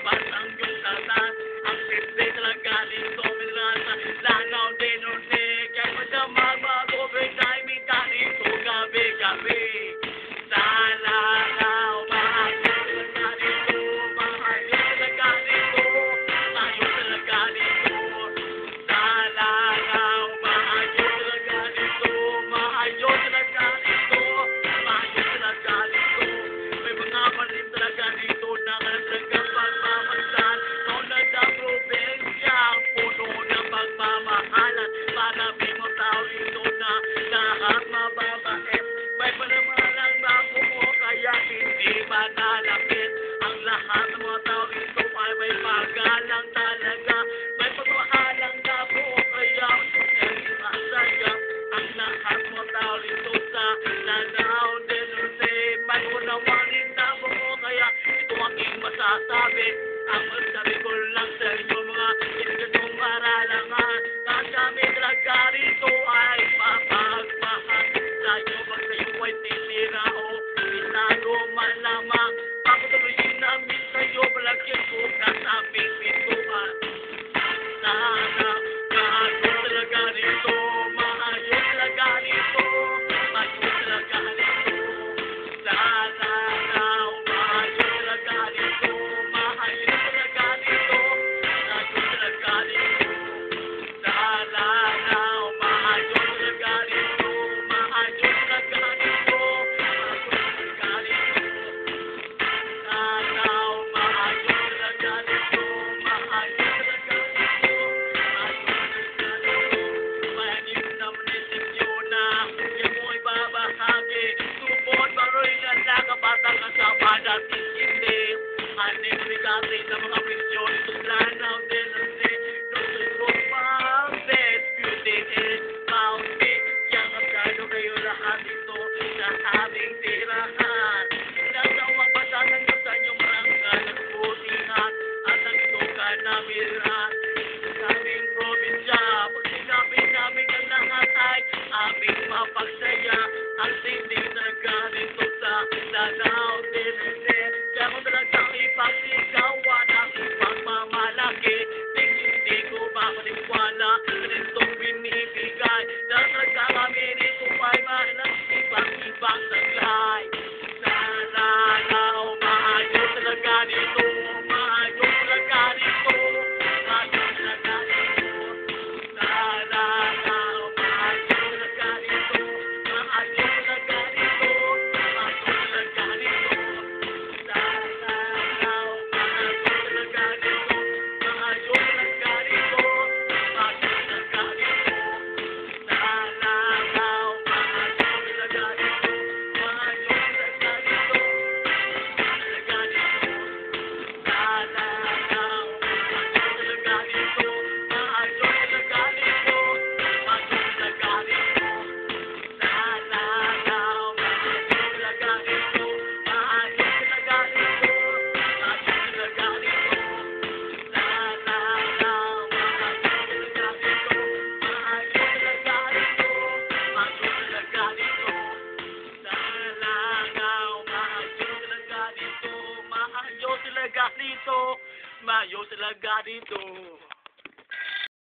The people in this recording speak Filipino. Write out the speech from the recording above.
lumilipas ang iyong tatas. Ang simple talaga dito, minrasa, lanaw din unti. Kahit madamag, mag-overtime, minta dito, gabi-gabi. Salalaw, maayos talaga dito, maayos talaga dito, maayos talaga dito. Salalaw, maayos talaga dito, maayos talaga dito, maayos talaga dito. May mga palim talaga dito na talagang pagmamasan. Tunad ng probinsya, ang puno ng pagmamahalan. Marami mo tao dito na lahat mababait. May panamalang nabuo kaya hindi manalapit. Ang lahat ng mga tao dito ay may pagalang talaga. May pagmahalang nabuo kaya hindi masaya. Ang lahat ng mga tao dito sa Lanao del Norte may unawanin nabuo kaya ito aking masasabi. Ang masasabi ko lang sa inyo mga ingatong maralangan na kami talaga rito ay mapagmahal sa inyo pag sa iyo ay titira o bitago man lamang. Papatuloyin namin sa iyo palagyan ko na sa aming pintuan. Sana maayos talaga rito, maayos talaga rito, maayos talaga rito. Sana maayos talaga rito, maayos talaga rito, maayos talaga rito. Sana maayos talaga rito, maayos talaga rito, maayos talaga rito. Sana maayos talaga rito, maayos talaga rito, maayos talaga rito. Mayanin naman ninyo na yan mo ibabahagi. Subot baroy na nakapatang kasama natin hindi. Aning regate ng mga presyon ito Lanao del Norte. Nusul ko pang best beauty is bounty. Yang abdano kayo lahat ito sa aming tirahan. Sinasawang pasanan mo sa inyong maranggan at butihan. At ang ito ka namin lahat sa aming probinsya. Pag sinabi namin ang lahat ay aming mapagsaya. Ang tindi talaga dito sa Lanao del Norte. Kaya mo talagang ipagsigawan ang pagmamalaki. Hindi ko makaniwala na itong binibigay. Dahil talaga kami dito ay ibang saglay. Sa Lanao, maayos talaga dito, maayos talaga dito, maayos talaga dito. Sa Lanao, maayos talaga dito, maayos talaga dito, maayos talaga dito. Sa Lanao, maayos talaga dito, maayos talaga dito, maayos talaga dito. Sa Lanao, maayos talaga dito, maayos talaga dito, talaga dito. Sa Lanao, maayos talaga dito, maayos talaga dito, maayos talaga dito. Sa Lanao, maayos talaga dito, maayos talaga dito, maayos talaga dito. Sa Lanao, maayos talaga dito, maayos talaga dito, maayos talaga dito. Sa Lanao, maayos talaga dito, maayos talaga dito, maayos talaga dito.